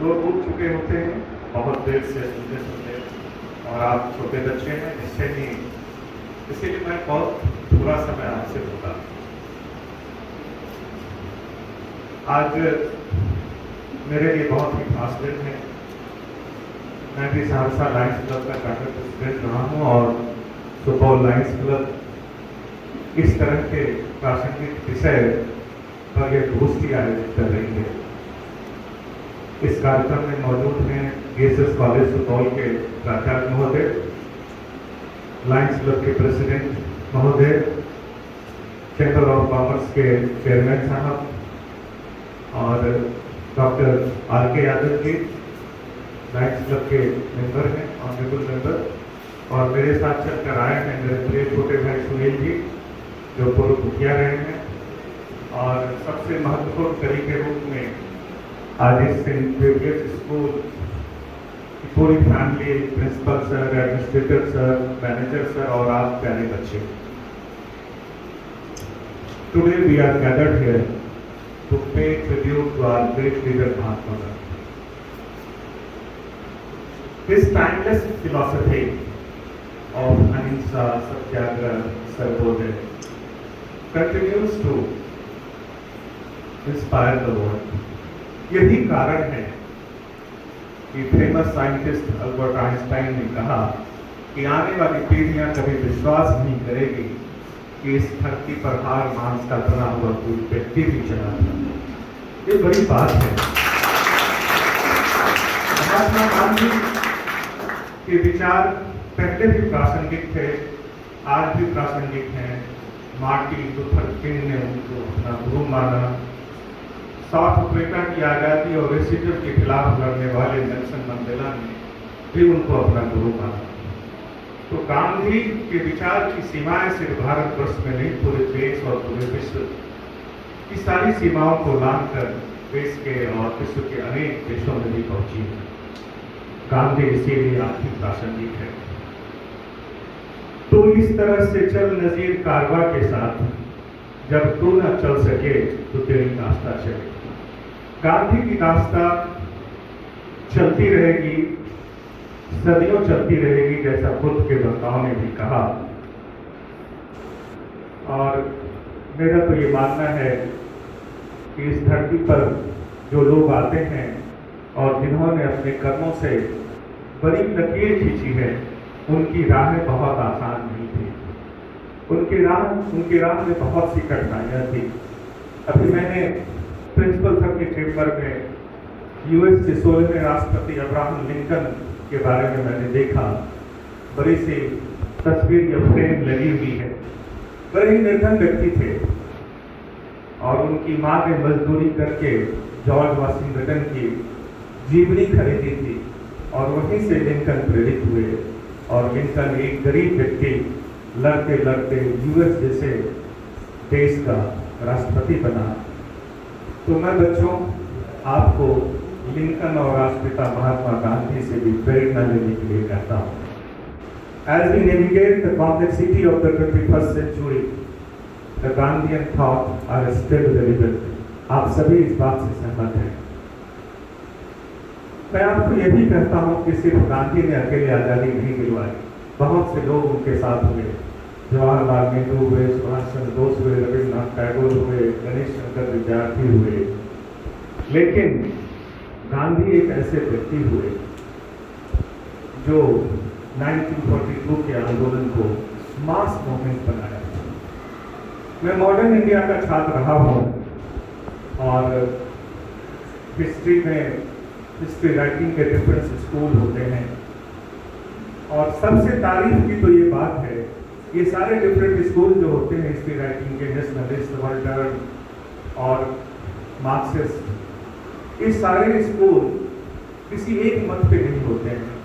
लोग उठ चुके होते हैं बहुत देर से सुनते सुनते, और आप छोटे बच्चे हैं, इसीलिए मैं बहुत थोड़ा समय आपसे बोला। आज मेरे लिए बहुत ही खास दिन है। मैं भी सहरसा लायंस क्लब का चार्टर प्रेसिडेंट रहा हूँ, और सुपौल लायंस क्लब इस तरह के प्रासंगिक विषय पर यह गोष्ठी आयोजित कर रही है। इस कार्यक्रम में मौजूद हैं जीएसएस कॉलेज सुपौल के प्राचार्य महोदय, लायंस क्लब के प्रेसिडेंट महोदय, चैम्बर ऑफ कॉमर्स के चेयरमैन साहब और doctor R K. Yadav ji, Lions club के मेंबर हैं, ऑनरेबल मेंबर, और मेरे साथ चलकर आए हैं मेरे प्रिय छोटे भाई सुनील जी, जो पूर्व मुखिया रहे हैं, और सबसे महत्वपूर्ण कड़ी के रूप में आज इस सेंट जेवियर्स स्कूल की पूरी family, principal sir, administrator sir, manager sir और आप प्यारे बच्चे। Today we are gathered here to pay tribute to our great leader Mahatma Gandhi. His timeless philosophy of ahimsa, satyagraha, sarvodaya continues to inspire the world. यही कारण है कि famous scientist Albert Einstein ने कहा कि आने वाली पीढ़ियां कभी विश्वास नहीं करेगी कि इस धरती पर हार मांस का बना हुआ कोई व्यक्ति भी चला था। ये बड़ी बात है। महात्मा गांधी के विचार पहले भी प्रासंगिक थे, आज भी प्रासंगिक हैं। मार्टिन लूथर किंग ने उनको अपना गुरु माना। साउथ अफ्रीका की आज़ादी और रेसिज्म के खिलाफ लड़ने वाले नेल्सन मंडेला ने भी उनको अपना गुरु माना। तो गांधी के विचार की सीमाएं सिर्फ भारतवर्ष में नहीं, पूरे देश और पूरे विश्व की सारी सीमाओं को लांघकर देश के और विश्व के अनेक देशों में भी पहुंची है। गांधी इसीलिए आज भी प्रासंगिक है। तो इस तरह से चल नजीर कारवा के साथ, जब तू न चल सके तो तेरी नाश्ता चले। गांधी की नाश्ता चलती रहेगी, सदियों चलती रहेगी, जैसा बुद्ध के वक्ताओं ने भी कहा। और मेरा तो ये मानना है कि इस धरती पर जो लोग आते हैं और जिन्होंने अपने कर्मों से बड़ी लकीर खींची है, उनकी राहें बहुत आसान नहीं थी। उनकी राह में बहुत सी कठिनाइयाँ थी। अभी मैंने प्रिंसिपल सर के चेम्बर में यूएस के 16वें राष्ट्रपति अब्राहम लिंकन के बारे में मैंने देखा। बड़ी सी तस्वीर या फ्रेम लगी हुई है। बड़े ही निर्धन व्यक्ति थे, और उनकी माँ ने मजदूरी करके जॉर्ज वाशिंगटन की जीवनी खरीदी थी, और वहीं से लिंकन प्रेरित हुए, और लिंकन एक गरीब व्यक्ति लड़ते लड़ते यूएस जैसे देश का राष्ट्रपति बना। तो मैं बच्चों आपको लिंकन और राष्ट्रपिता महात्मा गांधी से भी प्रेरणा लेने के लिए कहता हूँ। As we navigate the complexity of the 21st century, the Gandhian thought are still relevant. आप सभी इस बात से सहमत हैं। मैं आपको यह भी कहता हूँ कि सिर्फ गांधी ने अकेले आज़ादी नहीं दिलवाई, बहुत से लोग उनके साथ हुए। जवाहरलाल नेहरू हुए, सुभाष चंद्र बोस हुए, रविन्द्रनाथ टैगोर हुए, गणेश शंकर विद्यार्थी हुए, लेकिन गांधी एक ऐसे व्यक्ति हुए जो 1942 के आंदोलन को मास मूवमेंट बनाया। मैं मॉडर्न इंडिया का छात्र रहा हूँ, और हिस्ट्री राइटिंग के डिफरेंस स्कूल होते हैं, और सबसे तारीफ की तो ये बात है, ये सारे डिफरेंट स्कूल जो होते हैं हिस्ट्री राइटिंग के, नेशनलिस्ट, वर्ल्डर और मार्क्सिस्ट, ये सारे स्कूल किसी एक मत पे नहीं होते हैं।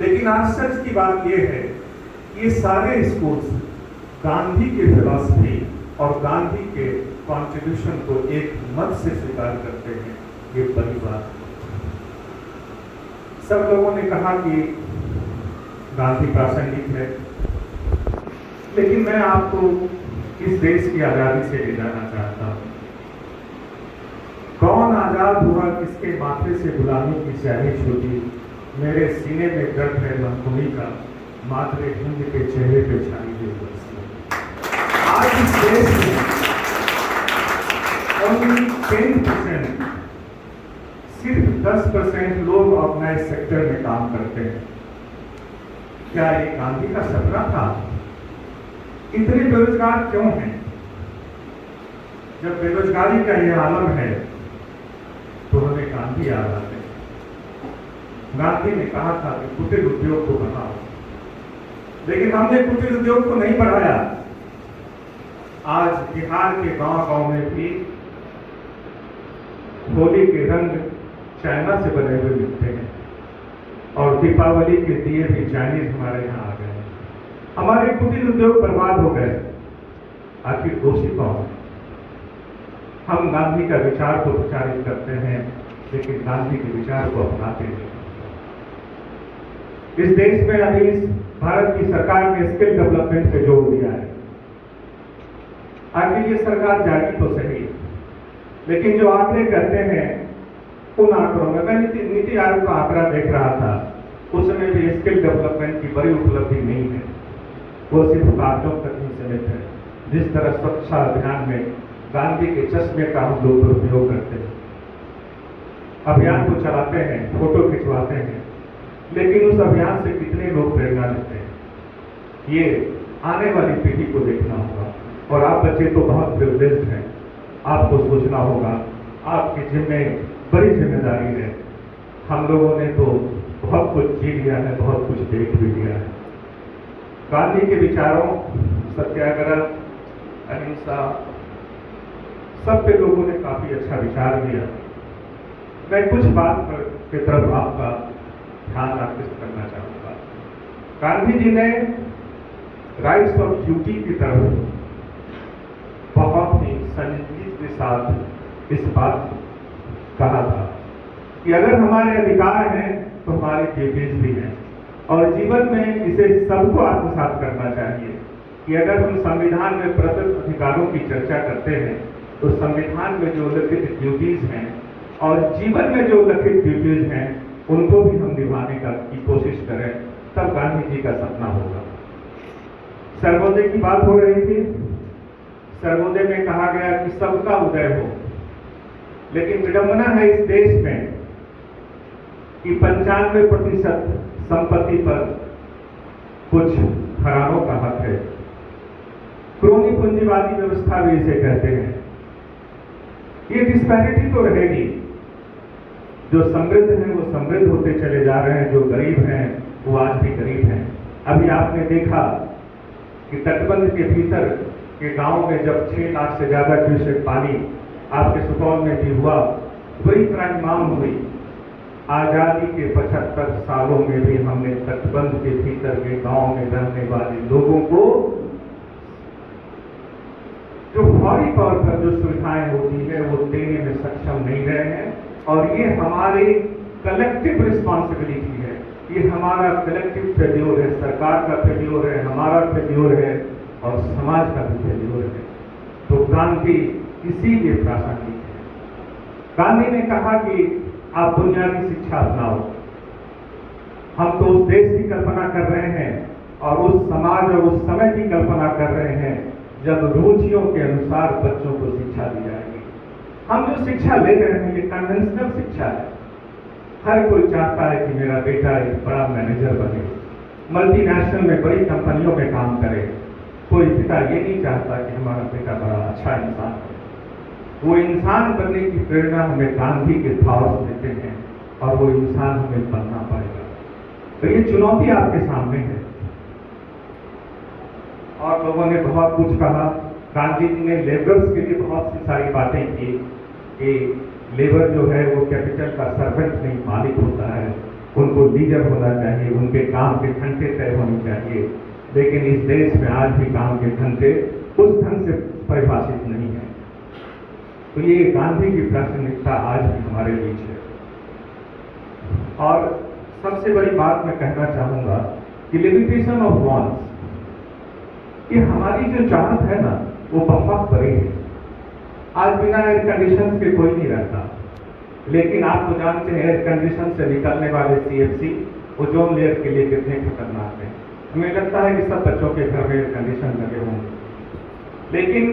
लेकिन आश्चर्य की बात यह है कि ये सारे स्कूल्स गांधी के फिलॉसफी और गांधी के कॉन्ट्रीब्यूशन को एक मत से स्वीकार करते हैं। ये बड़ी बात है। सब लोगों ने कहा कि गांधी प्रासंगिक है, लेकिन मैं आपको इस देश की आज़ादी से ले जाना चाहता हूँ। कौन आज़ाद आजाद हुआ किसके माथे से गुलामी की स्याही छूटी, मेरे सीने में दर्द है महकूमी का, मातरे हिंद के चेहरे पे छाई हुई बरसी। आज इस देश में only 10%, सिर्फ 10% लोग ऑर्गेनाइज सेक्टर में काम करते हैं। क्या ये गांधी का सपना था? इतने बेरोजगार क्यों हैं? जब बेरोजगारी का ये आलम है तो हमें गांधी याद आते हैं। गांधी ने कहा था कि कुटीर उद्योग को बढ़ाओ, लेकिन हमने कुटीर उद्योग को नहीं बढ़ाया। आज बिहार के गांव-गांव में भी होली के रंग चाइना से बने हुए मिलते हैं और दीपावली के दिए भी चाइनीज हमारे यहाँ आ गए। हमारे कुटीर उद्योग बर्बाद हो गए। आखिर दोषी कौन है? हम गांधी का विचार को प्रचारित करते हैं, लेकिन गांधी के विचार को अपनाते नहीं। इस देश में अभी इस भारत की सरकार ने स्किल डेवलपमेंट पे जोर दिया है। आखिर ये सरकार जाएगी तो सही, लेकिन जो आंकड़े कहते हैं उन आंकड़ों में, मैं नीति आयोग का आंकड़ा देख रहा था, उसमें भी स्किल डेवलपमेंट की बड़ी उपलब्धि नहीं है। वो सिर्फ कागजों तक ही सीमित है। जिस तरह स्वच्छता अभियान में गांधी के चश्मे का हम लोग दुरुपयोग करते हैं, अभियान को चलाते हैं, फोटो खिंचवाते हैं, लेकिन उस अभियान से कितने लोग प्रेरणा लेते हैं? ये आने वाली पीढ़ी को देखना होगा। और आप बच्चे तो बहुत प्रिविलेज्ड हैं, आपको सोचना होगा, आपके जिम्मे बड़ी जिम्मेदारी है। हम लोगों ने तो बहुत कुछ जी लिया है, बहुत कुछ देख भी लिया है। गांधी के विचारों, सत्याग्रह, अहिंसा, सब पे लोगों ने काफी अच्छा विचार दिया। मैं कुछ बात की तरफ आपका ध्यान आकृष्ट करना चाहूंगा। गांधी जी ने राइट्स ऑफ ड्यूटी की तरफ बहुत ही संजीदगी के साथ इस बात कहा था कि अगर हमारे अधिकार हैं तो हमारी ड्यूटीज भी हैं, और जीवन में इसे सबको आत्मसात करना चाहिए कि अगर हम संविधान में प्रदत्त अधिकारों की चर्चा करते हैं तो संविधान में जो लिखित ड्यूटीज हैं और जीवन में जो लिखित ड्यूटीज हैं उनको भी हम निभाने की कोशिश करें, तब गांधी जी का सपना होगा। सर्वोदय की बात हो रही थी। सर्वोदय में कहा गया कि सबका उदय हो, लेकिन विडंबना है इस देश में कि 95% संपत्ति पर कुछ घरानों का हक है। क्रोनी पूंजीवादी व्यवस्था भी इसे कहते हैं। ये डिस्पैरिटी तो रहेगी। जो समृद्ध हैं वो समृद्ध होते चले जा रहे हैं, जो गरीब हैं वो आज भी गरीब हैं। अभी आपने देखा कि तटबंध के भीतर के गांव में जब 6 लाख से ज्यादा क्यूसेक पानी आपके सुपौल में भी हुआ, बड़ी तरह मांग हुई। आजादी के 75 सालों में भी हमने तटबंध के भीतर के गांव में रहने वाले लोगों को जो फौरी तौर पर जो सुविधाएं होती है वो देने में सक्षम नहीं रहे हैं। और ये हमारी कलेक्टिव रिस्पॉन्सिबिलिटी है, ये हमारा कलेक्टिव फेल्योर है। सरकार का फेल्योर है, हमारा फेल्योर है और समाज का भी फेल्योर है। तो गांधी इसीलिए प्रासंगिक है। गांधी ने कहा कि आप बुनियादी शिक्षा अपनाओ। हम तो उस देश की कल्पना कर रहे हैं और उस समाज और उस समय की कल्पना कर रहे हैं जब रुचियों के अनुसार बच्चों को शिक्षा दी जाएगी। हम जो शिक्षा ले रहे हैं ये कन्वेंशनल शिक्षा है। हर कोई चाहता है कि मेरा बेटा एक बड़ा मैनेजर बने, मल्टीनेशनल में बड़ी कंपनियों में काम करे। कोई पिता ये नहीं चाहता कि हमारा बेटा बड़ा अच्छा इंसान हो। वो इंसान बनने की प्रेरणा हमें गांधी के भाव से देते हैं और वो इंसान हमें बनना पड़ेगा। तो ये चुनौती आपके सामने है। और लोगों ने बहुत कुछ कहा। गांधी जी ने लेबर्स के लिए बहुत सी सारी बातें की कि लेबर जो है वो कैपिटल का सर्वेंट नहीं, मालिक होता है, उनको लीडर होना चाहिए, उनके काम के घंटे तय होने चाहिए। लेकिन इस देश में आज भी काम के घंटे उस ढंग से परिभाषित नहीं है। तो ये गांधी की प्रासंगिकता आज भी हमारे बीच है। और सबसे बड़ी बात मैं कहना चाहूंगा कि लिमिटेशन ऑफ वॉन्ट्स, ये हमारी जो चाहत है ना वो बहुत बड़ी है। आज बिना एयर कंडीशन के कोई नहीं रहता। लेकिन आप तो जानते हैं एयर कंडीशन से निकलने वाले CFC ओजोन लेयर के लिए कितने खतरनाक हैं। हमें लगता है कि सब बच्चों के घर में एयर कंडीशन लगे होंगे, लेकिन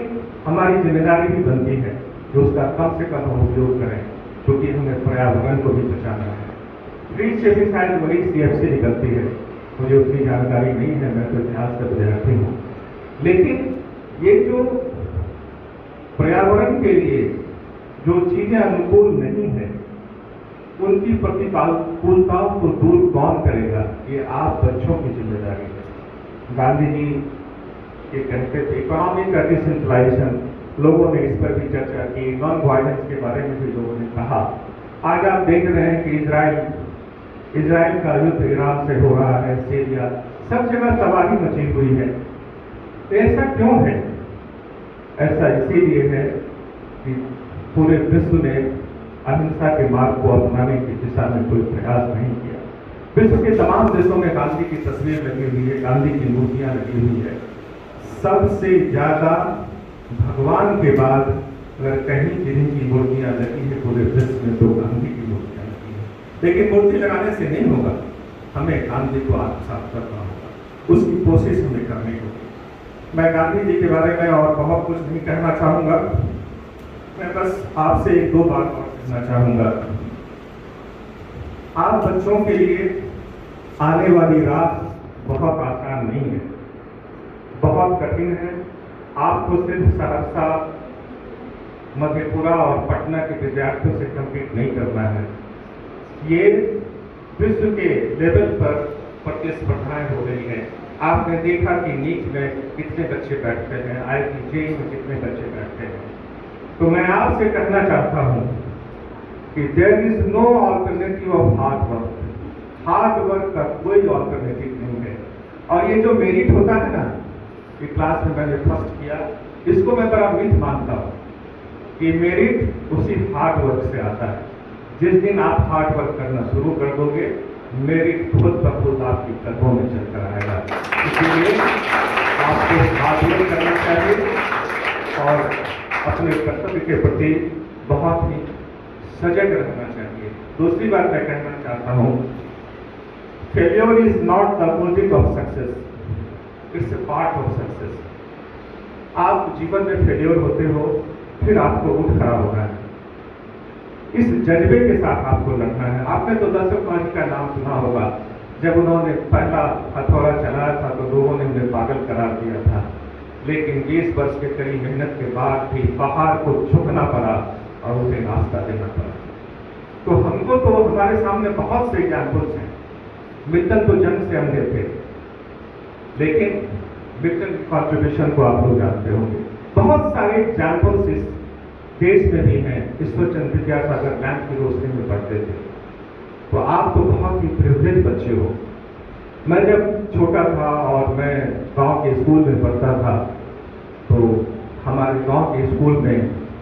हमारी जिम्मेदारी भी बनती है कि उसका कम से कम हम उपयोग करें, क्योंकि हमें पर्यावरण को भी बचाना है। फ्रिज से भी शायद वही CFC निकलती है, मुझे उतनी जानकारी नहीं है, मैं तो इतिहास का विद्यार्थी हूँ। लेकिन ये जो पर्यावरण के लिए जो चीजें अनुकूल नहीं है, उनकी प्रतिकूलताओं को दूर कौन करेगा? ये आप बच्चों की जिम्मेदारी है। गांधी जी ये कहते थे इकोनॉमिक डिसेंट्रलाइजेशन, लोगों ने इस पर भी चर्चा की, नॉन वायलेंस के बारे में भी लोगों ने कहा। आज आप देख रहे हैं कि इजराइल का युद्ध ईरान से हो रहा है, सीरिया, सब जगह तबाही मची हुई है। तो ऐसा क्यों है? ऐसा इसीलिए है कि पूरे विश्व ने अहिंसा के मार्ग को अपनाने की दिशा में कोई प्रयास नहीं किया। विश्व के तमाम देशों में गांधी की तस्वीर लगी हुई है, गांधी की मूर्तियां लगी हुई है। सबसे ज्यादा भगवान के बाद अगर कहीं जिनकी मूर्तियां लगी है पूरे विश्व में, तो गांधी की मूर्तियां लगी है। लेकिन मूर्ति लगाने से नहीं होगा, हमें गांधी को आत्मसात करना होगा, उसकी कोशिश हमें करनी होगी। मैं गांधी जी के बारे में और बहुत कुछ नहीं कहना चाहूंगा, मैं बस आपसे एक दो बात और कहना चाहूंगा। आप बच्चों के लिए आने वाली रात बहुत आसान नहीं है, बहुत कठिन है। आपको सिर्फ सहरसा, मधेपुरा और पटना के विद्यार्थियों से कम्पीट नहीं करना है। ये विश्व के लेवल पर प्रतिस्पर्धाएं हो रही हैं। आपने देखा कि नीट में कितने बच्चे बैठते हैं, IIT में कितने बच्चे बैठते हैं। तो मैं आपसे कहना चाहता हूं कि there is no alternative of hard work. Hard work का कोई ऑल्टरनेटिव नहीं है। और ये जो मेरिट होता है ना, कि क्लास में मैंने फर्स्ट किया, इसको मैं बड़ा मिथ मानता हूं कि मेरिट उसी हार्ड वर्क से आता है। जिस दिन आप हार्ड वर्क करना शुरू कर दोगे, मेरिट खुद ब खुद आपकी कदमों में चलकर आएगा। इसलिए आपको हार्ड वर्क करना चाहिए और अपने कर्तव्य के प्रति बहुत ही सजग रहना चाहिए। दूसरी बात मैं कहना चाहता हूं, failure is not the opposite of success, it's a part of success. आप जीवन में फेल्योर होते हो, फिर आपको उठ खड़ा होना है। इस जज्बे के साथ आपको लड़ना है। आपने तो दशरथ मांझी का नाम सुना होगा। जब उन्होंने पहला हथौड़ा चलाया था तो लोगों ने उन्हें पागल करार दिया था, लेकिन 20 वर्ष के कड़ी मेहनत के बाद भी पहाड़ को झुकना पड़ा और उसे रास्ता देना पड़ा। तो हमको तो हमारे सामने बहुत से एग्जाम्पल्स हैं। मित्तल तो जन्म से अंधे थे, लेकिन मित्तल की कॉन्ट्रीब्यूशन को आप लोग जानते होंगे। बहुत सारे एग्जाम्पल्स इस देश में भी हैं। ईश्वरचंद्र विद्यासागर लैंप की रोशनी में पढ़ते थे। तो आप तो बहुत ही प्रिविलेज बच्चे हो। मैं जब छोटा था और मैं गांव के स्कूल में पढ़ता था, तो हमारे गांव के स्कूल में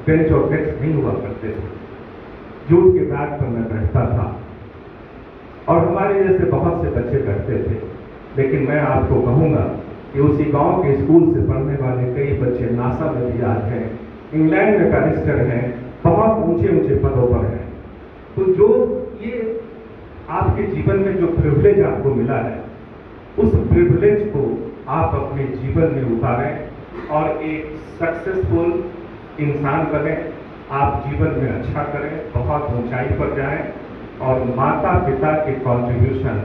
बेंच और डेस्क नहीं हुआ करते थे। जूट के बैग पर मैं बैठता था और हमारे जैसे बहुत से बच्चे बैठते थे। लेकिन मैं आपको कहूँगा कि उसी गांव के स्कूल से पढ़ने वाले कई बच्चे नासा में भी आज हैं, इंग्लैंड में बैरिस्टर हैं, बहुत ऊंचे ऊंचे पदों पर हैं। तो जो ये आपके जीवन में जो प्रिविलेज आपको मिला है, उस प्रिविलेज को आप अपने जीवन में उतारें और एक सक्सेसफुल इंसान बने। आप जीवन में अच्छा करें, बहुत ऊंचाई पर जाएं और माता पिता की कॉन्ट्रीब्यूशन,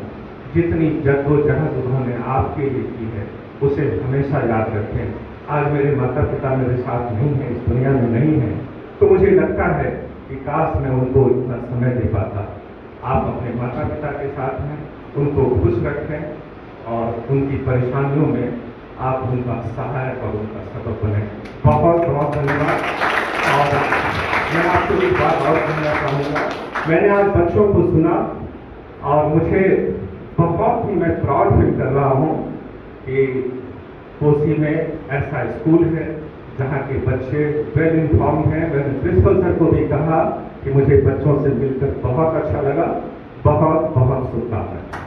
जितनी जद्दोजहद उन्होंने आपके लिए की है, उसे हमेशा याद रखें। आज मेरे माता पिता मेरे साथ नहीं हैं, इस दुनिया में नहीं हैं, तो मुझे लगता है कि काश मैं उनको इतना समय दे पाता। आप अपने माता पिता के साथ हैं, उनको खुश रखें और उनकी परेशानियों में आप उनका सहायक और उनका सबक बने। बहुत बहुत धन्यवाद। और मैं आपको एक बात और कहना चाहूँगा। मैंने आज बच्चों को सुना और मुझे बहुत ही मैं प्राउड फील कर रहा हूँ कि कोसी में ऐसा स्कूल है जहाँ के बच्चे वेल इन्फॉर्म्ड हैं। मैंने प्रिंसिपल सर को भी कहा कि मुझे बच्चों से मिलकर बहुत अच्छा लगा। बहुत बहुत शुभकामनाएं।